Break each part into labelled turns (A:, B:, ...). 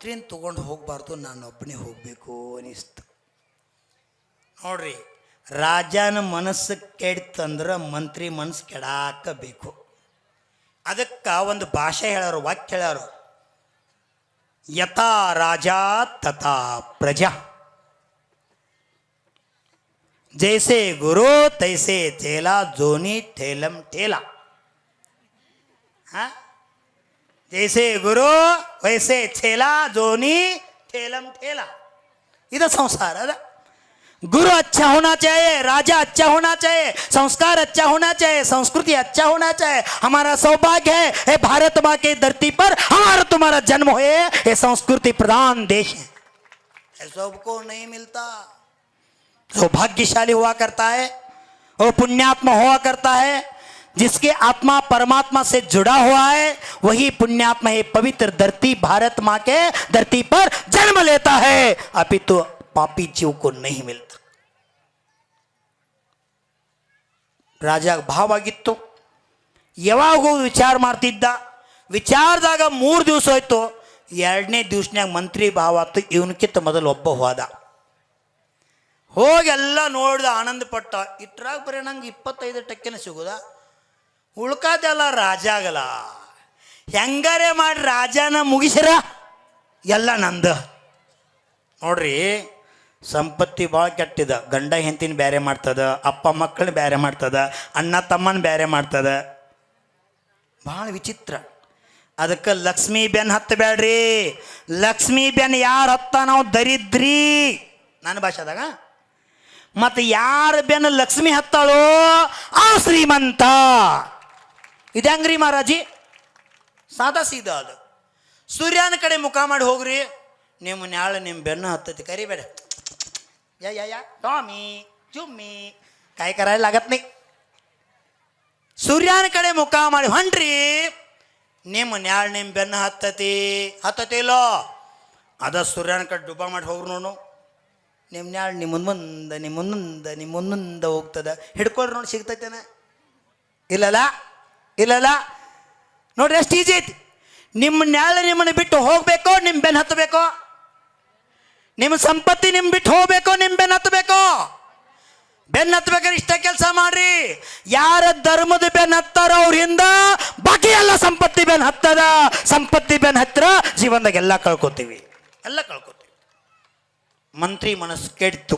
A: ಮಂತ್ರಿನ ತೊಗೊಂಡು ಹೋಗಬಾರ್ದು, ನಾನೊಬ್ಬನೇ ಹೋಗಬೇಕು ಅನಿಸ್ತು. ನೋಡ್ರಿ, ರಾಜನ ಮನಸ್ಸು ಕೆಡ್ತಂದ್ರೆ ಮಂತ್ರಿ ಮನಸ್ಸು ಕೆಡಾಕಬೇಕು. ಅದಕ್ಕೆ ಒಂದು ಭಾಷೆ ಹೇಳೋರು, ವಾಕ್ಯ ಹೇಳೋರು, ಯಥಾ ರಾಜ ತಥಾ ಪ್ರಜಾ, जैसे गुरु तैसे चेला, जोनी ठेलम ठेला. हाँ, जैसे गुरु वैसे चेला, जोनी ठेलम ठेला. इधर संसार है. गुरु अच्छा होना चाहिए, राजा अच्छा होना चाहिए, संस्कार अच्छा होना चाहिए, संस्कृति अच्छा होना चाहिए. हमारा सौभाग्य है ये भारत माँ की धरती पर हमारा तुम्हारा जन्म हुए. ये संस्कृति प्रधान देश है, सबको नहीं मिलता. जो भाग्यशाली हुआ करता है, वो पुण्यात्मा हुआ करता है. जिसके आत्मा परमात्मा से जुड़ा हुआ है वही पुण्यात्मा है. पवित्र धरती भारत माँ के धरती पर जन्म लेता है, अपितु पापी जीव को नहीं मिलता. ರಾಜ ಭಾವ ಆಗಿತ್ತು. ಯಾವಾಗೂ ವಿಚಾರ ಮಾಡ್ತಿದ್ದ. ವಿಚಾರದಾಗ 3 ದಿವಸ ಹೋಯ್ತು. 2ನೇ ದಿವಸನ್ಯಾಗ ಮಂತ್ರಿ ಭಾವ ಆಯ್ತು. ಇವನಕ್ಕಿಂತ ಮೊದಲು ಒಬ್ಬ ಹೋದ. ಹೋಗಿ ಎಲ್ಲ ನೋಡ್ದ, ಆನಂದ ಪಟ್ಟ. ಇಟ್ರಾಗ ಬರೀ ನಂಗೆ 25% ಸಿಗೋದ, ಉಳ್ಕಾದೆಲ್ಲ ರಾಜ ಆಗಲ್ಲ. ಹೆಂಗಾರೆ ಮಾಡಿ ರಾಜನ ಮುಗಿಸಿರ ಎಲ್ಲ ನಂದು. ನೋಡ್ರಿ, ಸಂಪತ್ತಿ ಭಾಳ ಕೆಟ್ಟಿದ. ಗಂಡ ಹೆಂಡತಿನ ಬೇರೆ ಮಾಡ್ತದ, ಅಪ್ಪ ಮಕ್ಕಳನ್ನ ಬೇರೆ ಮಾಡ್ತದ, ಅಣ್ಣ ತಮ್ಮನ ಬೇರೆ ಮಾಡ್ತದ. ಭಾಳ ವಿಚಿತ್ರ. ಅದಕ್ಕೆ ಲಕ್ಷ್ಮೀ ಬೆನ್ ಹತ್ತಬೇಡ್ರಿ. ಲಕ್ಷ್ಮೀ ಬೆನ್ ಯಾರು ಹತ್ತ ನಾವು ದರಿದ್ರಿ ನನ್ನ ಭಾಷೆದಾಗ. ಮತ್ತು ಯಾರ ಬೆನ್ನ ಲಕ್ಷ್ಮಿ ಹತ್ತಾಳೋ ಆ ಶ್ರೀಮಂತ. ಇದು ಹೆಂಗ್ರಿ ಮಹಾರಾಜಿ? ಸಾದಾ ಸೀದಾ ಅದು. ಸೂರ್ಯನ ಕಡೆ ಮುಖ ಮಾಡಿ ಹೋಗ್ರಿ, ನಿಮ್ಮ ನ್ಯಾಳೆ ನಿಮ್ಮ ಬೆನ್ನು ಹತ್ತತಿ. ಕರಿಬೇಡ, ಯಾ ಟಾಮಿ ಜುಮ್ಮಿ ಕಾಯಿ ಕರಾಯ್ लागत नहीं. ಸೂರ್ಯನ ಕಡೆ ಮುಖ ಮಾಡಿ ಹೊಂಟ್ರಿ, ನಿಮ್ಮ ನ್ಯಾಳೆ ನಿಮ್ಮ ಬೆನ್ನು ಹತ್ತತಿಲ್ಲೋ. ಅದ ಸೂರ್ಯನ ಕಡೆ ಡುಬ್ಬ ಮಾಡಿ ಹೋಗ್ರು ನೋಡು, ನಿಮ್ಮ ನ್ಯಾಳೆ ನಿಮ್ಮ ಮುಂದೆ ಹೋಗ್ತದ. ಹಿಡ್ಕೊಳ್ರಿ ನೋಡಿ, ಸಿಗ್ತೈತೇನ? ಇಲ್ಲಲ್ಲ ನೋಡ್ರಿ, ಎಷ್ಟು ಈಜಿ ಐತಿ. ನಿಮ್ಮ ನ್ಯಾಳೆ ನಿಮ್ಮನ್ನು ಬಿಟ್ಟು ಹೋಗ್ಬೇಕೋ, ನಿಮ್ಮ ಬೆನ್ನು ಹತ್ತಬೇಕೋ? ನಿಮ್ಮ ಸಂಪತ್ತಿ ನಿಮ್ಮ ಬಿಟ್ಟು ಹೋಗ್ಬೇಕೋ, ನಿಮ್ಮ ಬೆನ್ನು ಹತ್ತಬೇಕೋ? ಬೆನ್ನು ಹತ್ಬೇಕಾದ್ರೆ ಇಷ್ಟ ಕೆಲಸ ಮಾಡ್ರಿ. ಯಾರ ಧರ್ಮದ ಬೆನ್ನು ಹತ್ತಾರ ಅವ್ರಿಂದ ಬಾಕಿ ಎಲ್ಲ ಸಂಪತ್ತಿ ಬೆನ್ನು ಹತ್ತದ. ಸಂಪತ್ತಿ ಬೆನ್ನು ಹತ್ತಿರ ಜೀವನದಾಗ ಎಲ್ಲ ಕಳ್ಕೊತೀವಿ. ಮಂತ್ರಿ ಮನಸ್ಸು ಕೆಡ್ತು.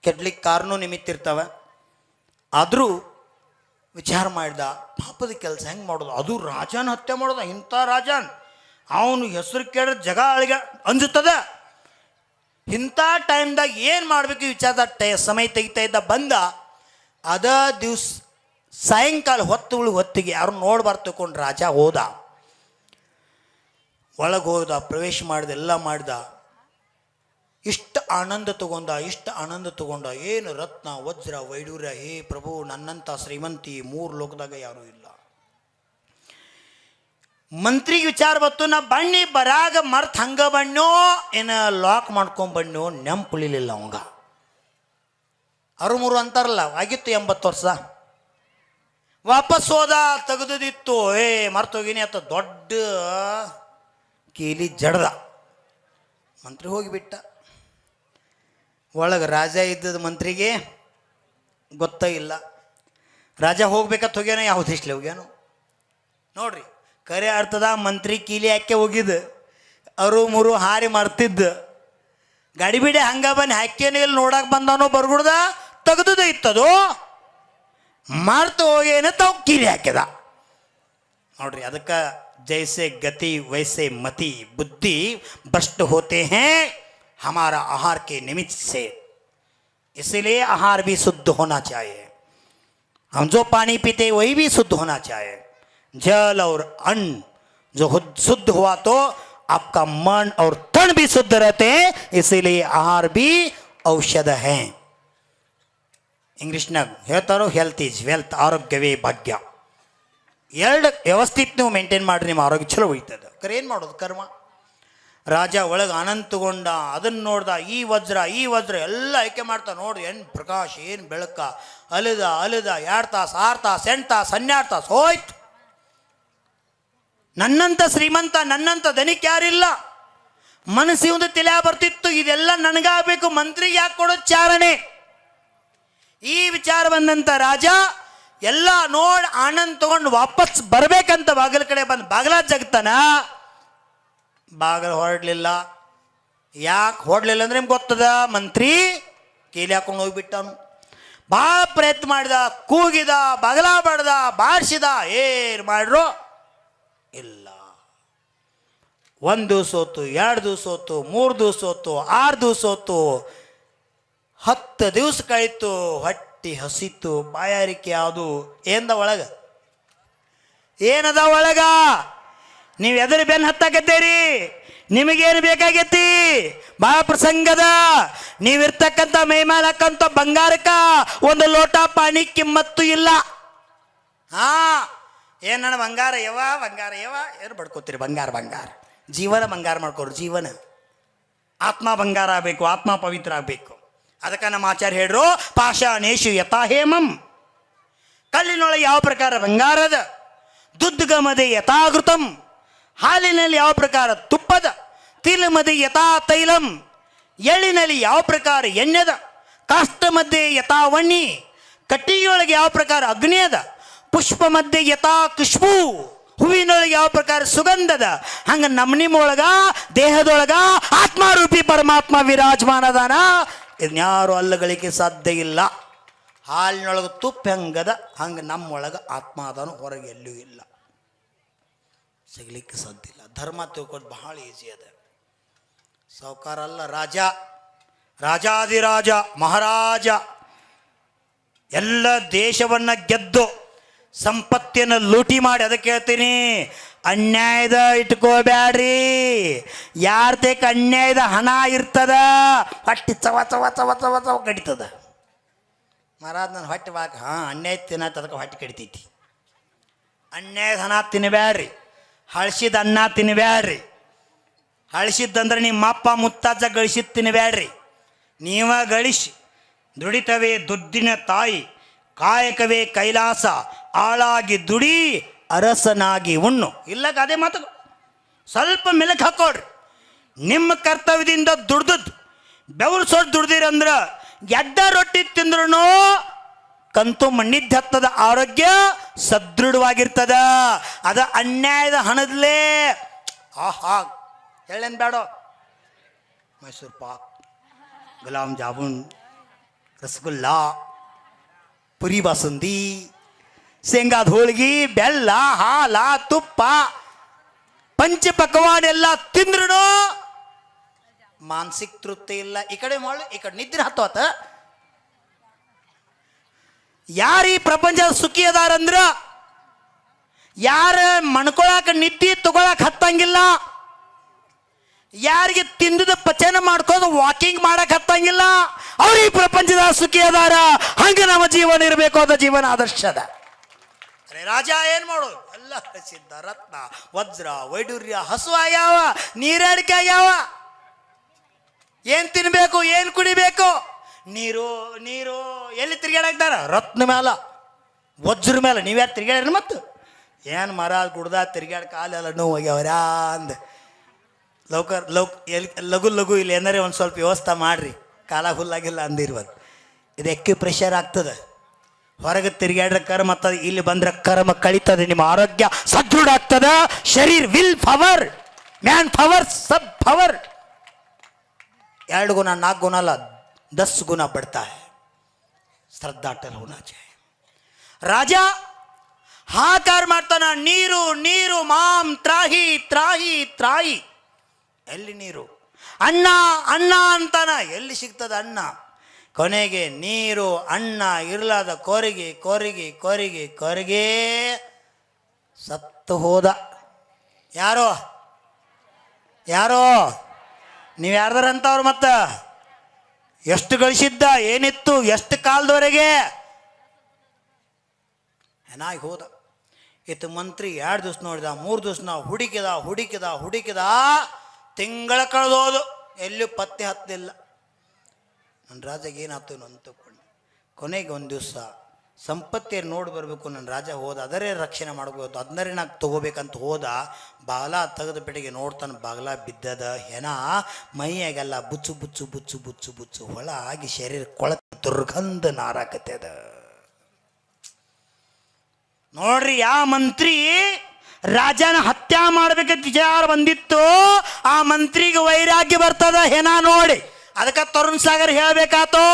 A: ಕೆಡ್ಲಿಕ್ಕೆ ಕಾರಣ ನಿಮಿತ್ತ ಇರ್ತಾವ. ಆದರೂ ವಿಚಾರ ಮಾಡಿದ, ಪಾಪದ ಕೆಲಸ ಹೆಂಗೆ ಮಾಡೋದು? ಅದು ರಾಜನ ಹತ್ಯೆ ಮಾಡೋದು. ಇಂಥ ರಾಜನ್ ಅವನು ಹೆಸರು ಕೇಳಿದ್ರೆ ಜಗ ಅಳಿಗೆ ಅಂಜುತ್ತದ. ಇಂಥ ಟೈಮ್ದಾಗ ಏನು ಮಾಡಬೇಕು ವಿಚಾರದ ಸಮಯ ತೆಗಿತಾ ಇದ್ದ. ಬಂದ ಅದ ದಿವ್ಸ ಸಾಯಂಕಾಲ ಹೊತ್ತಿಗೆ ಯಾರು ನೋಡ್ಬಾರ್ದು ತಿಳ್ಕೊಂಡು ರಾಜ ಹೋದ. ಒಳಗೆ ಹೋದ, ಪ್ರವೇಶ ಮಾಡಿದ, ಎಲ್ಲ ಮಾಡಿದ. ಇಷ್ಟು ಆನಂದ ತಗೊಂಡ. ಏನು ರತ್ನ ವಜ್ರ ವೈಡೂರ್ಯ, ಹೇ ಪ್ರಭು, ನನ್ನಂಥ ಶ್ರೀಮಂತಿ 3 ಲೋಕದಾಗ ಯಾರೂ ಇಲ್ಲ. ಮಂತ್ರಿಗೆ ವಿಚಾರ ಬತ್ತು, ನಾ ಬಣ್ಣಿ ಬರಾಗ ಮರ್ತ್ ಹಂಗ ಬಣ್ಣೋ ಏನ ಲಾಕ್ ಮಾಡ್ಕೊಂಡ್ ಬಣ್ಣೋ ನೆಂಪುಳಿಲಿಲ್ಲ ಅವಂಗ. 6 ಅಂತಾರಲ್ಲ, ಆಗಿತ್ತು 80 ವರ್ಷ. ವಾಪಸ್ ಹೋದ, ತೆಗೆದಿತ್ತು. ಮರ್ತೋಗಿನಿ ಅಂತ ದೊಡ್ಡ ಕೀಲಿ ಜಡ್ದ. ಮಂತ್ರಿ ಹೋಗಿಬಿಟ್ಟ. ಒಳಗೆ ರಾಜ ಇದ್ದದ ಮಂತ್ರಿಗೆ ಗೊತ್ತೇ ಇಲ್ಲ. ರಾಜ ಹೋಗ್ಬೇಕಂತ ಹೋಗ್ಯಾನೋ, ಯಾವ ದೇಶಲಿ ಹೋಗ್ಯಾನೋ ನೋಡ್ರಿ. ಕರೆ ಅರ್ಥದ ಮಂತ್ರಿ ಕೀಲಿ ಹಾಕಿ ಹೋಗಿದ್ದ. 6 ಹಾರಿ ಮರ್ತಿದ್ದ. ಗಾಡಿ ಬಿಡಿ ಹಂಗ ಬನ್ನಿ ಹಾಕೇನು ಇಲ್ಲಿ ನೋಡಕ್ಕೆ ಬಂದಾನೋ ಬರ್ಗುಡ್ದ, ತೆಗೆದು ಇತ್ತದು. ಮರ್ತು ಹೋಗೇನ ತಾವು ಕೀಲಿ ಹಾಕಿದ ನೋಡ್ರಿ. ಅದಕ್ಕೆ जैसे गति वैसे मति, बुद्धि भ्रष्ट होते हैं हमारा आहार के निमित्त से. इसलिए आहार भी शुद्ध होना चाहिए. हम जो पानी पीते वही भी शुद्ध होना चाहिए. जल और अन्न जो शुद्ध हुआ तो आपका मन और तन भी शुद्ध रहते हैं. इसीलिए आहार भी औषध है. इंग्लिश्नाग ಹೇಳ್ತಾರೋ ಹೆಲ್ತ್ ಈಸ್ ವೆಲ್ತ್, ಆರೋಗ್ಯವೇ ಭಾಗ್ಯ. 2 ವ್ಯವಸ್ಥಿತ ನೀವು ಮೇಂಟೈನ್ ಮಾಡಿರಿ, ನಿಮ್ಮ ಆರೋಗ್ಯ ಚಲೋ ಉಳಿತದೆ. ಏನು ಮಾಡೋದು ಕರ್ಮ. ರಾಜ ಒಳಗೆ ಆನಂದ ತಗೊಂಡ, ಅದನ್ನು ನೋಡ್ದ. ಈ ವಜ್ರ ಎಲ್ಲ ಆಯ್ಕೆ ಮಾಡ್ತಾ. ನೋಡಿ ಏನು ಪ್ರಕಾಶ, ಏನು ಬೆಳಕ. ಅಲಿದ 2 ತಾಸು 6 ತಾಸು 8 ತಾಸು 12 ತಾಸು ಹೋಯ್ತು. ನನ್ನಂಥ ಶ್ರೀಮಂತ, ನನ್ನಂಥ ಧನಿಕ ಯಾರಿಲ್ಲ. ಮನಸ್ಸಿ ಒಂದು ತಲೆ ಬರ್ತಿತ್ತು, ಇದೆಲ್ಲ ನನಗಾಗಬೇಕು, ಮಂತ್ರಿಗೆ ಯಾಕೆ ಕೊಡೋ ಚಾರಣೆ. ಈ ವಿಚಾರ ಬಂದಂತ ರಾಜ ಎಲ್ಲ ನೋಡಿ ಆನಂದ್ ತಗೊಂಡು ವಾಪಸ್ ಬರ್ಬೇಕಂತ ಬಾಗಿಲ ಕಡೆ ಬಂದು ಬಾಗಿಲ ಜಗ್ತಾನ. ಬಾಗಿಲು ಹೊರಡ್ಲಿಲ್ಲ. ಯಾಕೆ ಹೊರಡ್ಲಿಲ್ಲ ಅಂದ್ರೆ ನಿಮ್ಗೆ ಗೊತ್ತದ, ಮಂತ್ರಿ ಕೀಲಿ ಹಾಕೊಂಡು ಹೋಗ್ಬಿಟ್ಟನು. ಭಾಳ ಪ್ರಯತ್ನ ಮಾಡಿದ, ಕೂಗಿದ, ಬಾಗಲ ಬಡ್ದ, ಬಾರಿಸಿದ, ಏನು ಮಾಡ್ರು ಇಲ್ಲ. 1 ದಿವಸ ಹೋತು, 2 ದಿವಸ ಹೋತು, 3 ದಿವಸ ಹೋತು, 6 ದಿವಸ ಹೋತು, 10 ದಿವಸ ಕಳೀತು. ಹೊಟ್ಟಿ ಹಸಿತು, ಬಾಯಾರಿಕೆ ಯಾವುದು ಏನದ ಒಳಗ, ಏನದ ಒಳಗ. ನೀವು ಎದುರು ಬೆನ್ನು ಹತ್ತಾಕತ್ತೀರಿ, ನಿಮಗೇನು ಬೇಕಾಗೈತಿ? ಭಾಳ ಪ್ರಸಂಗದ. ನೀವಿರ್ತಕ್ಕಂಥ ಮೈಮೇಲೆ ಹಾಕಂತ ಬಂಗಾರಕ್ಕ 1 ಲೋಟ ಪಾನಿ ಕಿಮ್ಮತ್ತು ಇಲ್ಲ. ಏನಣ್ಣ ಬಂಗಾರ ಯವ, ಬಂಗಾರ ಯವ, ಏನು ಬಡ್ಕೋತೀರಿ? ಬಂಗಾರ ಬಂಗಾರ, ಜೀವನ ಬಂಗಾರ ಮಾಡ್ಕೋರು. ಜೀವನ ಆತ್ಮ ಬಂಗಾರ ಆಗಬೇಕು, ಆತ್ಮ ಪವಿತ್ರ ಆಗಬೇಕು. ಅದಕ್ಕೆ ನಮ್ಮ ಆಚಾರ್ಯ ಹೇಳ್ರು, ಪಾಷಾಣೇಶು ಯಥಾಹೇಮಂ. ಕಲ್ಲಿನೊಳಗೆ ಯಾವ ಪ್ರಕಾರ ಬಂಗಾರದ, ದುದ್ಗಮದೆ ಯಥಾಘೃತಂ. ಹಾಲಿನಲ್ಲಿ ಯಾವ ಪ್ರಕಾರ ತುಪ್ಪದ, ತಿಲಮದೆ ಯಥಾ ತೈಲಂ. ಎಳ್ಳಿನಲ್ಲಿ ಯಾವ ಪ್ರಕಾರ ಎಣ್ಣೆದ, ಕಾಷ್ಟ ಮಧ್ಯೆ ಯಥಾ ವಣ್ಣಿ. ಕಟ್ಟಿಗೆಯೊಳಗೆ ಯಾವ ಪ್ರಕಾರ ಅಗ್ನಿ ಅದ, ಪುಷ್ಪ ಮಧ್ಯೆ ಯಥಾ ಖುಷ್ಬು. ಹೂವಿನೊಳಗೆ ಯಾವ ಪ್ರಕಾರ ಸುಗಂಧದ, ಹಂಗ ನಿಮ್ಮೊಳಗ ದೇಹದೊಳಗ ಆತ್ಮಾರೂಪಿ ಪರಮಾತ್ಮ ವಿರಾಜಮಾನದಾನ. ಇನ್ಯಾರು ಅಲ್ಲಗಳಿಗೆ ಸಾಧ್ಯ ಇಲ್ಲ. ಹಾಲಿನೊಳಗೆ ತುಪ್ಪ ಹೆಂಗದ ಹಂಗೆ ನಮ್ಮೊಳಗೆ ಆತ್ಮ ಅದಾನು, ಹೊರಗೆ ಎಲ್ಲೂ ಇಲ್ಲ, ಸಿಗ್ಲಿಕ್ಕೆ ಸಾಧ್ಯ ಇಲ್ಲ. ಧರ್ಮ ತಿಳ್ಕೋದು ಬಹಳ ಈಸಿ ಅದ. ಸಾವುಕಾರ ಅಲ್ಲ, ರಾಜ, ರಾಜಾದಿರಾಜ, ಮಹಾರಾಜ, ಎಲ್ಲ ದೇಶವನ್ನು ಗೆದ್ದು ಸಂಪತ್ತಿಯನ್ನು ಲೂಟಿ ಮಾಡಿ. ಅದಕ್ಕೆ ಹೇಳ್ತೀನಿ, ಅನ್ಯಾಯದ ಇಟ್ಕೋಬ್ಯಾಡ್ರಿ. ಯಾರ ತೇಕ ಅನ್ಯಾಯದ ಹಣ ಇರ್ತದ, ಹೊಟ್ಟಿ ಚವ ಚವ ಚವ ಚವ ಚವ ಕಡಿತದ. ಮಹಾರಾಜ್ ನನ್ನ ಹೊಟ್ಟೆ ಬಾಕ, ಅನ್ಯಾಯ ತಿನ್ನತ್ತ, ಅದಕ್ಕೆ ಹೊಟ್ಟೆ ಕಡಿತೈತಿ. ಅನ್ಯಾಯದ ಹಣ ತಿನ್ನಬ್ಯಾಡ್ರಿ, ಹಳಸಿದ ಅನ್ನ ತಿನ್ನಬ್ಯಾಡ್ರಿ. ಹಳಸಿದ್ದಂದ್ರೆ ನಿಮ್ಮ ಅಪ್ಪ ಮುತ್ತಾಜ ಗಳಿಸಿದ್ದು ತಿನ್ನಬ್ಯಾಡ್ರಿ. ನೀವ ಗಳಿಸಿ ದುಡಿತವೇ ದುಡ್ಡಿನ ತಾಯಿ, ಕಾಯಕವೇ ಕೈಲಾಸ, ಆಳಾಗಿ ದುಡಿ ಅರಸನಾಗಿ ಉಣ್ಣು. ಇಲ್ಲಕ ಅದೇ ಮಾತು. ಸ್ವಲ್ಪ ಮೆಲಕ್ ಹಾಕೋಡ್ರಿ. ನಿಮ್ಮ ಕರ್ತವ್ಯದಿಂದ ದುಡ್ದದ್ದು ಬೆವರು ಸೊಟ್ಟು ದುಡ್ದಿರಂದ್ರೆ ಎಡ್ಡ ರೊಟ್ಟಿ ತಿಂದ್ರೂ ಕಂತು ಮಣ್ಣಿದ್ದ ಹತ್ತದ, ಆರೋಗ್ಯ ಸದೃಢವಾಗಿರ್ತದ. ಅದ ಅನ್ಯಾಯದ ಹಣದಲ್ಲೇ ಆಹಾ ಹೇಳೇನು ಬೇಡ, ಮೈಸೂರು ಪಾಕ್, ಗುಲಾಬ್ ಜಾಮೂನ್, ರಸಗುಲ್ಲಾ, ಪುರಿ ಬಾಸುಂದಿ, ಶೇಂಗಾದ ಹೋಳಿಗೆ, ಬೆಲ್ಲ, ಹಾಲ, ತುಪ್ಪ, ಪಂಚ ಪಕ್ವಾನ ಎಲ್ಲ ತಿಂದ್ರೂ ಮಾನಸಿಕ ತೃಪ್ತಿ ಇಲ್ಲ. ಈ ಕಡೆ ಮಾಡಿ ಈ ಕಡೆ ನಿದ್ರೆ ಹತ್ತೋತ. ಯಾರು ಈ ಪ್ರಪಂಚದ ಸುಖಿ ಅದಾರಂದ್ರ, ಯಾರ ಮಣ್ಕೊಳಕ ನಿದ್ದೆ ತಗೊಳಕ್ ಹತ್ತಂಗಿಲ್ಲ, ಯಾರಿಗೆ ತಿಂದದ ಪಚನ ಮಾಡ್ಕೊಂಡು ವಾಕಿಂಗ್ ಮಾಡಕ್ ಹತ್ತಂಗಿಲ್ಲ, ಅವ್ರು ಈ ಪ್ರಪಂಚದ ಸುಖಿ ಅದಾರ. ಹಂಗೆ ನಮ್ಮ ಜೀವನ ಇರಬೇಕು, ಅದ ಜೀವನ ಆದರ್ಶದ. ಅರೆ ರಾಜ ಏನು ಮಾಡೋದು? ಎಲ್ಲ ಪ್ರಸಿದ್ಧ ರತ್ನ, ವಜ್ರ, ವೈಡೂರ್ಯ, ಹಸು ಆಗ್ಯಾವ, ನೀರಾಡಿಕೆ ಆಗ್ಯಾವ. ಏನು ತಿನ್ಬೇಕು, ಏನು ಕುಡಿಬೇಕು? ನೀರು ನೀರು ಎಲ್ಲಿ ತಿರ್ಗಾಡಾಕ್ತಾರ? ರತ್ನ ಮ್ಯಾಲ, ವಜ್ರ ಮೇಲೆ. ನೀವ್ಯಾರು ತಿರ್ಗಾಡ್ರಿ? ಮತ್ತು ಏನು ಮರ ಗುಡ್ದ ತಿರ್ಗಾಡ್ ಕಾಲೆಲ್ಲ ನೋವು ಹೋಗ್ಯಾವ್ರ ಅಂದ ಲಘು ಲಘು ಇಲ್ಲಿ ಏನಾರೇ ಒಂದು ಸ್ವಲ್ಪ ವ್ಯವಸ್ಥೆ ಮಾಡಿರಿ, ಕಾಲ ಹುಲ್ಲಾಗಿಲ್ಲ ಅಂದಿರ್ಬೋದು. ಇದು ಎಕ್ಕಿ ಪ್ರೆಷರ್ ಆಗ್ತದೆ. ಹೊರಗೆ ತಿರುಗಾಡ್ರ ಕರ್ಮ ಆಗ್ತದೆ, ಇಲ್ಲಿ ಬಂದ್ರೆ ಕರ್ಮ ಕಳೀತದೆ. ನಿಮ್ಮ ಆರೋಗ್ಯ ಸದೃಢ ಆಗ್ತದ. ಶರೀರ್ ವಿಲ್ ಪವರ್, ಮ್ಯಾನ್ ಪವರ್, ಸಬ್ ಪವರ್. 2 गुना 4 गुना ಅಲ್ಲ, 10 गुना बढ़ता है. ಶ್ರದ್ಧಾ ಅಟಲ್ ಹೋನಾ ಚಾಹಿಯೆ. ರಾಜ ಹಾಕಾರ ಮಾಡ್ತಾನ, ನೀರು ನೀರು, ಮಾಂ ತ್ರಾಹಿ ತ್ರಾಹಿ ತ್ರಾಹಿ. ಎಲ್ಲಿ ನೀರು? ಅನ್ನ ಅನ್ನ ಅಂತಾನ, ಎಲ್ಲಿ ಸಿಗ್ತದ ಅನ್ನ? ಕೊನೆಗೆ ನೀರು ಅನ್ನ ಇರ್ಲಾದ ಕೊರಿಗೆ ಕೊರಿಗೆ ಕೊರಿಗೆ ಕೊರಿಗೆ ಸತ್ತು ಹೋದ. ಯಾರೋ ಯಾರೋ ನೀವು ಯಾರ್ದಾರಂತವ್ರು? ಮತ್ತು ಎಷ್ಟು ಗಳಿಸಿದ್ದ, ಏನಿತ್ತು, ಎಷ್ಟು ಕಾಲದವರೆಗೆ ಏನಾಗಿ ಹೋದ. ಇತ್ತು ಮಂತ್ರಿ 2 ದಿವಸ ನೋಡಿದ, 3 ದಿವಸ ನಾವು ಹುಡುಕಿದ ಹುಡುಕಿದ ಹುಡುಕಿದ, ತಿಂಗಳ ಕಳೆದೋದು, ಎಲ್ಲೂ ಪತ್ತೆ ಹತ್ತಲಿಲ್ಲ. ನನ್ನ ರಾಜಗೆ ಏನಾಯ್ತು ಅಂತ ತಗೊಂಡು ಕೊನೆಗೆ ಒಂದು ದಿವಸ ಸಂಪತ್ತೇ ನೋಡಿ ಬರಬೇಕು, ನನ್ನ ರಾಜ ಹೋದ ಅದರೇ ರಕ್ಷಣೆ ಮಾಡ್ಬೋದು, ಅದನ್ನರೇ ನಾಲ್ಕು ತೊಗೋಬೇಕಂತ ಹೋದ. ಬಾಗ್ಲ ತೆಗೆದ ಪೆಟ್ಟಿಗೆ ನೋಡ್ತಾನೆ, ಬಾಗ್ಲ ಬಿದ್ದದ ಹೆಣ ಮೈಯಾಗೆಲ್ಲ ಬುಚ್ಚು ಬುಚ್ಚು ಬುಚ್ಚು ಬುಚ್ಚು ಬುಚ್ಚು ಹೊಳ ಆಗಿ ಶರೀರ ಕೊಳತು ದುರ್ಗಂಧ ನಾರಾಕತ್ತದ. ನೋಡ್ರಿ, ಯಾವ ಮಂತ್ರಿ ರಾಜನ ಹತ್ಯೆ ಮಾಡ್ಬೇಕಂತ ವಿಚಾರ ಬಂದಿತ್ತು, ಆ ಮಂತ್ರಿಗೆ ವೈರಾಗ್ಯ ಬರ್ತದ ಹೆಣ ನೋಡಿ. ಅದಕ್ಕೆ ತರುಣ್ ಸಾಗರ್ ಹೇಳಬೇಕಾತೋ,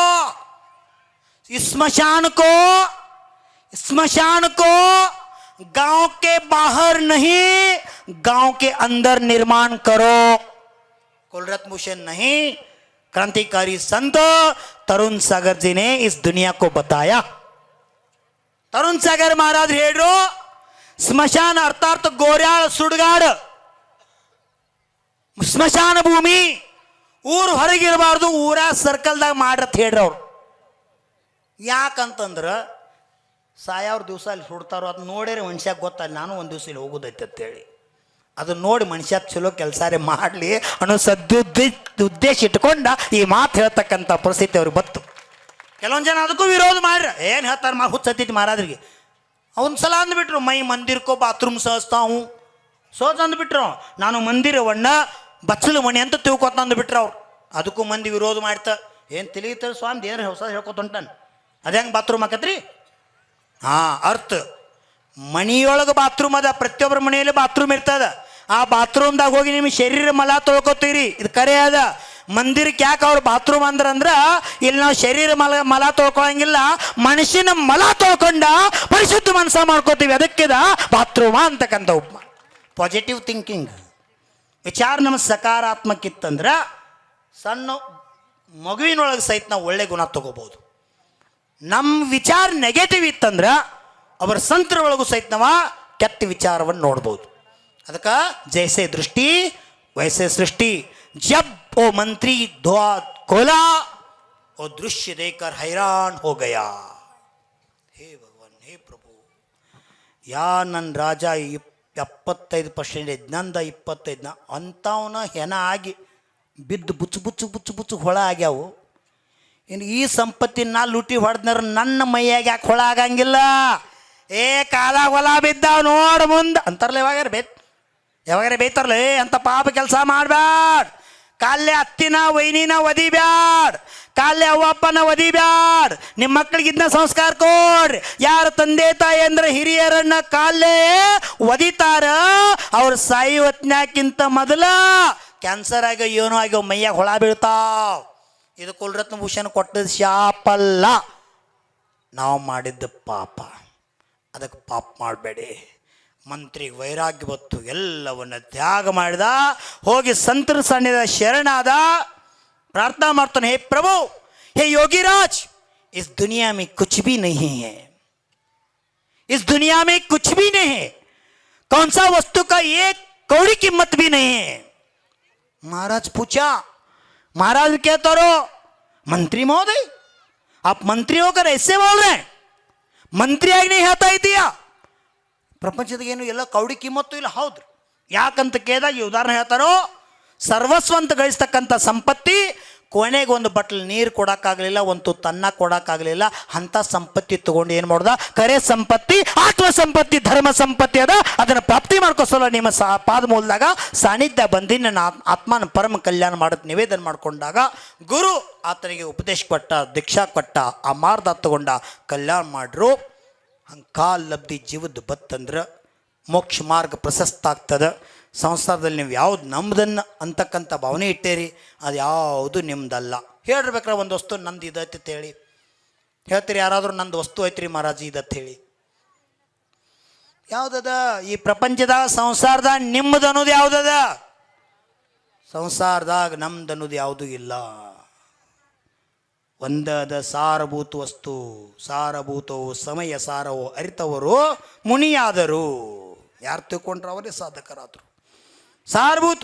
A: स्मशान को गांव के बाहर नहीं गांव के अंदर निर्माण करो. कुलरत्न भूषण नहीं, क्रांतिकारी संत तरुण सागर जी ने इस दुनिया को बताया. तरुण सागर महाराज हेड्रो स्मशान अर्थात गोर्याळ सुडगाड ಸ್ಮಶಾನ ಭೂಮಿ ಊರು ಹೊರಗಿರಬಾರ್ದು, ಊರ ಸರ್ಕಲ್ದಾಗ ಮಾಡ್ರತ್ ಹೇಳ್ರಿ ಅವ್ರು. ಯಾಕಂತಂದ್ರೆ ಸಾಯವ್ರ ದಿವಸ ಅಲ್ಲಿ ಸುಡ್ತಾರೋ, ಅದು ನೋಡಿರಿ ಮನುಷ್ಯಾಗ ಗೊತ್ತಲ್ಲ, ನಾನು ಒಂದು ದಿವಸ ಇಲ್ಲಿ ಹೋಗೋದೈತೆ ಅಂತೇಳಿ. ಅದು ನೋಡಿ ಮನುಷ್ಯ ಚಲೋ ಕೆಲಸಾರೆ ಮಾಡಲಿ ಅನ್ನೋ ಉದ್ದೇಶ ಇಟ್ಕೊಂಡ ಈ ಮಾತು ಹೇಳ್ತಕ್ಕಂಥ ಪರಿಸ್ಥಿತಿ ಅವ್ರಿಗೆ ಬತ್ತು. ಕೆಲವೊಂದು ಜನ ಅದಕ್ಕೂ ವಿರೋಧ ಮಾಡ್ರ, ಏನು ಹೇಳ್ತಾರೆ ಹುಚ್ಚತ್ತಿತ್ತು ಮಹಾರಾಜರಿಗೆ. ಅವನ ಸಲ ಅಂದ್ಬಿಟ್ರು, ಮೈ ಮಂದಿರಕ್ಕೋ ಬಾತ್ರೂಮ್ ಸಹಸ್ತಾವು ಸೋಚ್ ಅಂದ್ಬಿಟ್ರು. ನಾನು ಮಂದಿರವನ್ನ ಬಚ್ಚಲು ಮಣಿ ಅಂತ ತಿಳ್ಕೊತ ಅಂದ್ಬಿಟ್ರು ಅವ್ರು. ಅದಕ್ಕೂ ಮಂದಿ ವಿರೋಧ ಮಾಡ್ತಾ, ಏನು ತಿಳಿಯುತ್ತಾರೆ ಸ್ವಾಮಿ ಏನಾರ ಹೊಸ ಹೇಳ್ಕೊತೊಂಟಾನ, ಅದು ಹೆಂಗೆ ಬಾತ್ರೂಮ್ ಹಾಕತ್ರಿ? ಹಾಂ, ಅರ್ಥ ಮನಿಯೊಳಗೆ ಬಾತ್ರೂಮ್ ಅದ, ಪ್ರತಿಯೊಬ್ಬರ ಮನೆಯಲ್ಲಿ ಬಾತ್ರೂಮ್ ಇರ್ತದ. ಆ ಬಾತ್ರೂಮ್ದಾಗ ಹೋಗಿ ನಿಮ್ಮ ಶರೀರ ಮಲ ತೊಳ್ಕೊತೀರಿ, ಇದು ಕರೆ ಅದ. ಮಂದಿರಕ್ಕೆ ಯಾಕೆ ಅವ್ರು ಬಾತ್ರೂಮ್ ಅಂದ್ರಂದ್ರೆ, ಇಲ್ಲಿ ನಾವು ಶರೀರ ಮಲ ತೊಳ್ಕೊಳಂಗಿಲ್ಲ, ಮನುಷ್ಯನ ಮಲ ತೊಳ್ಕೊಂಡ ಪರಿಶುದ್ಧ ಮನಸ್ಸ ಮಾಡ್ಕೋತೀವಿ, ಅದಕ್ಕಿದ ಬಾತ್ರೂಮ ಅಂತಕ್ಕಂಥ ಉಪ. ಪಾಸಿಟಿವ್ ಥಿಂಕಿಂಗ್ ವಿಚಾರ ನಮ್ಮ ಸಕಾರಾತ್ಮಕ ಇತ್ತಂದ್ರೆ ಸಣ್ಣ ಮಗುವಿನೊಳಗೆ ಸಹಿತ ನಾವು ಒಳ್ಳೆ ಗುಣ ತಗೋಬೋದು. ನಮ್ಮ ವಿಚಾರ ನೆಗೆಟಿವ್ ಇತ್ತಂದ್ರೆ ಅವರ ಸಂತರ ಒಳಗೂ ಸಹಿತ ನಾವು ಕೆಟ್ಟ ವಿಚಾರವನ್ನು ನೋಡ್ಬೋದು. ಅದಕ್ಕೆ ಜೈಸೆ ದೃಷ್ಟಿ ವೈಸೆ ಸೃಷ್ಟಿ. ಜಬ್ ಓ ಮಂತ್ರಿ ಧೋआ खोला ओ दृश्य देखकर हैरान हो गया. ಹೇ ಭಗವಾನ್, ಹೇ ಪ್ರಭು, ಯಾ ನನ್ನ ರಾಜ 75% ನಂದ 25 ಅಂಥವನ ಹೆಣ ಆಗಿ ಬಿದ್ದು ಬುಚ್ಚು ಬುಚ್ಚು ಬುಚ್ಚು ಬುಚ್ಚು ಹೊಳ ಆಗ್ಯಾವು. ಇನ್ನು ಈ ಸಂಪತ್ತಿನ ನಾ ಲೂಟಿ ಹೊಡೆದ್ರ ನನ್ನ ಮೈಯಾಗ ಯಾಕೆ ಹೊಳ ಆಗಂಗಿಲ್ಲ? ಏ ಕಾಲ ಹೊಲ ಬಿದ್ದಾವ ನೋಡ ಮುಂದೆ ಅಂತಾರಲ್ಲ. ಯಾವಾಗಾರ ಬೇಯ್ತಾರಲ್ಲ, ಅಂತ ಪಾಪ ಕೆಲಸ ಮಾಡಬೇಡ. ಕಾಲೇ ಅತ್ತಿನ ವೈನಿನ ಒದಿಬ್ಯಾಡ, ಕಾಲೇ ಅವ್ವಪ್ಪನ ಒದಿಬ್ಯಾಡ. ನಿಮ್ಮ ಮಕ್ಕಳಿಗೆ ಇದನ್ನ ಸಂಸ್ಕಾರ ಕೊಡ್ರಿ. ಯಾರ ತಂದೆ ತಾಯಿ ಅಂದ್ರೆ ಹಿರಿಯರನ್ನ ಕಾಲೇ ಒದಿತಾರ, ಅವ್ರ ಸಾಯುವತ್ನ್ಯಾಕಿಂತ ಮೊದಲ ಕ್ಯಾನ್ಸರ್ ಆಗಿ ಏನೋ ಆಗ್ಯೋ ಮೈಯಾಗ ಹೊಳ ಬೀಳ್ತಾವ. ಇದು ಕುಲರತ್ನ ಭೂಷಣ ಕೊಟ್ಟದ ಶಾಪಲ್ಲ, ನಾವು ಮಾಡಿದ್ದ ಪಾಪ. ಅದಕ್ಕೆ ಪಾಪ ಮಾಡಬೇಡಿ. ಮಂತ್ರಿಗೆ ವೈರಾಗ್ಯ ಬತ್ತು, ಎಲ್ಲವನ್ನ ತ್ಯಾಗ ಮಾಡಿದ, ಹೋಗಿ ಸಂತರ ಸನ್ನಿಧ ಶರಣಾದ, ಪ್ರಾರ್ಥನಾ ಮಾಡ್ತಾನೆ, ಹೇ ಪ್ರಭು, हे योगीराज, इस दुनिया में कुछ भी नहीं है, इस दुनिया में कुछ भी नहीं है, कौन सा वस्तु का एक कौड़ी कीमत भी नहीं है. महाराज पूछा, महाराज कहते रहो मंत्री महोदय, आप मंत्री होकर ऐसे बोल रहे हैं? ಮಂತ್ರಿ ಆಗಿ ನೀ ಹೇಳ್ತಾ ಇದೀಯಾ ಪ್ರಪಂಚದಾಗೇನು ಎಲ್ಲ ಕೌಡಿ ಕಿಮ್ಮತ್ತು ಇಲ್ಲ. ಹೌದು, ಯಾಕಂತ ಕೇಳಿದಾಗ ಈ ಉದಾಹರಣೆ ಹೇಳ್ತಾರೋ, ಸರ್ವಸ್ವ ಅಂತ ಗಳಿಸ್ತಕ್ಕಂಥ ಸಂಪತ್ತಿ ಕೊನೆಗೆ ಒಂದು ಬಟ್ಲು ನೀರು ಕೊಡೋಕ್ಕಾಗಲಿಲ್ಲ, ಒಂದು ತನ್ನ ಕೊಡೋಕ್ಕಾಗಲಿಲ್ಲ. ಅಂಥ ಸಂಪತ್ತಿ ತಗೊಂಡು ಏನು ಮಾಡ್ದ? ಕರೆ ಸಂಪತ್ತಿ, ಆತ್ಮ ಸಂಪತ್ತಿ, ಧರ್ಮ ಸಂಪತ್ತಿ ಅದ. ಅದನ್ನು ಪ್ರಾಪ್ತಿ ಮಾಡ್ಕೋಸಲ್ಲ ನಿಮ್ಮ ಪಾದ ಮೂಲದಾಗ ಸಾನ್ನಿಧ್ಯ ಬಂದು ನನ್ನ ಆತ್ಮನ ಪರಮ ಕಲ್ಯಾಣ ಮಾಡೋದು ನಿವೇದನ ಮಾಡಿಕೊಂಡಾಗ ಗುರು ಆತನಿಗೆ ಉಪದೇಶ ಕೊಟ್ಟ, ದೀಕ್ಷಾ ಕೊಟ್ಟ, ಆ ಮಾರ್ಗ ತಗೊಂಡ ಕಲ್ಯಾಣ ಮಾಡ್ರು. ಹಂಗೆ ಕಾಲ್ ಲಬ್ಧಿ ಜೀವದ ಬತ್ತಂದ್ರೆ ಮೋಕ್ಷ ಮಾರ್ಗ ಪ್ರಶಸ್ತ ಆಗ್ತದೆ. ಸಂಸಾರದಲ್ಲಿ ನೀವು ಯಾವ್ದು ನಮ್ದನ್ನು ಅಂತಕ್ಕಂಥ ಭಾವನೆ ಇಟ್ಟೇರಿ, ಅದು ಯಾವುದು ನಿಮ್ದಲ್ಲ. ಹೇಳಿರ್ಬೇಕ್ರೆ ಒಂದು ವಸ್ತು ನಂದು ಇದೈತೆ ಅಂತ ಹೇಳಿ ಹೇಳ್ತೀರಿ. ಯಾರಾದರೂ ನಂದು ವಸ್ತು ಐತ್ರಿ ಮಹಾರಾಜಿ ಇದತ್ತು ಹೇಳಿ, ಯಾವುದದ ಈ ಪ್ರಪಂಚದಾಗ ಸಂಸಾರದಾಗ ನಿಮ್ಮದು ಅನ್ನೋದು ಯಾವುದದ? ಸಂಸಾರದಾಗ ನಮ್ದು ಅನ್ನೋದು ಯಾವುದೂ ಇಲ್ಲ. ಒಂದದ ಸಾರಭೂತ ವಸ್ತು, ಸಾರಭೂತವು ಸಮಯ ಸಾರವು ಅರಿತವರು ಮುನಿಯಾದರು. ಯಾರು ತಿಳ್ಕೊಂಡ್ರೆ ಅವರೇ ಸಾಧಕರಾದರು. ಸಾರಭೂತ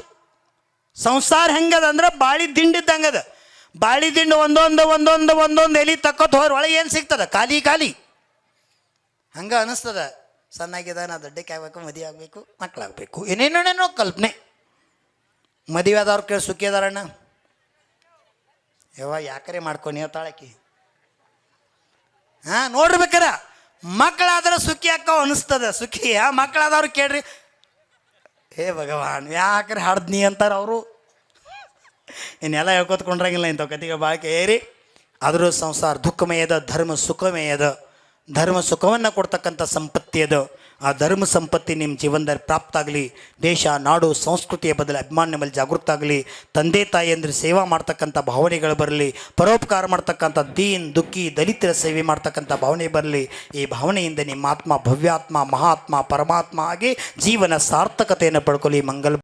A: ಸಂಸಾರ ಹೆಂಗದ ಅಂದ್ರೆ ಬಾಳಿ ದಿಂಡಿದ್ದಂಗದ. ಬಾಳಿ ದಿಂಡು ಒಂದೊಂದು ಒಂದೊಂದು ಒಂದೊಂದು ಎಲಿ ತಕ್ಕೊತ್ ಹೋದ್ರೆ ಒಳಗೆ ಏನು ಸಿಗ್ತದ? ಖಾಲಿ ಖಾಲಿ. ಹಂಗೆ ಅನ್ನಿಸ್ತದ, ಸಣ್ಣಾಗಿದೆ ನಾ ದೊಡ್ಡಕ್ಕೆ ಆಗ್ಬೇಕು, ಮದುವೆ ಆಗಬೇಕು, ಮಕ್ಕಳಾಗಬೇಕು, ಏನೇನೇನೇನೋ ಕಲ್ಪನೆ. ಮದುವೆ ಆದವ್ರು ಕೇಳಿ ಸುಖಿ ಅದಾರಣ್ಣ, ಯಾವ ಯಾಕರೆ ಮಾಡ್ಕೊಂಡು ಹೇಳ್ತಾಳಕಿ. ಹಾಂ, ನೋಡ್ರಿಬೇಕಾರ ಮಕ್ಕಳಾದ್ರೆ ಸುಖಿ ಅಕ್ಕ ಅನಿಸ್ತದ ಸುಖಿ ಮಕ್ಕಳಾದವ್ರು ಕೇಳ್ರಿ ಹೇ ಭಗವಾನ್ ಯಾಕ್ರೆ ಹಾಡ್ದ್ನಿ ಅಂತಾರೆ ಅವರು. ಇನ್ನೆಲ್ಲ ಹೇಳ್ಕೊತ್ಕೊಂಡ್ರಂಗಿಲ್ಲ ಇಂಥವು ಕತಿಗೆ ಬಾಳಿಕೆ ಏರಿ. ಆದರೂ ಸಂಸಾರ ದುಃಖಮಯದ, ಧರ್ಮ ಸುಖಮಯದ. ಧರ್ಮ ಸುಖವನ್ನು ಕೊಡ್ತಕ್ಕಂಥ ಸಂಪತ್ತಿ ಅದು. ಆ ಧರ್ಮ ಸಂಪತ್ತಿ ನಿಮ್ಮ ಜೀವನದಲ್ಲಿ ಪ್ರಾಪ್ತ ಆಗಲಿ. ದೇಶ, ನಾಡು, ಸಂಸ್ಕೃತಿಯ ಬದಲು ಅಭಿಮಾನ ನಿಮ್ಮಲ್ಲಿ ಜಾಗೃತ ಆಗಲಿ. ತಂದೆ ತಾಯಿ ಅಂದರೆ ಸೇವಾ ಮಾಡ್ತಕ್ಕಂಥ ಭಾವನೆಗಳು ಬರಲಿ. ಪರೋಪಕಾರ ಮಾಡ್ತಕ್ಕಂಥ ದೀನ್ ದುಃಖಿ ದಲಿತರ ಸೇವೆ ಮಾಡ್ತಕ್ಕಂಥ ಭಾವನೆ ಬರಲಿ. ಈ ಭಾವನೆಯಿಂದ ನಿಮ್ಮ ಆತ್ಮ ಭವ್ಯಾತ್ಮ, ಮಹಾತ್ಮ, ಪರಮಾತ್ಮ ಆಗಿ ಜೀವನ ಸಾರ್ಥಕತೆಯನ್ನು ಪಡ್ಕೊಳ್ಳಿ. ಮಂಗಲ್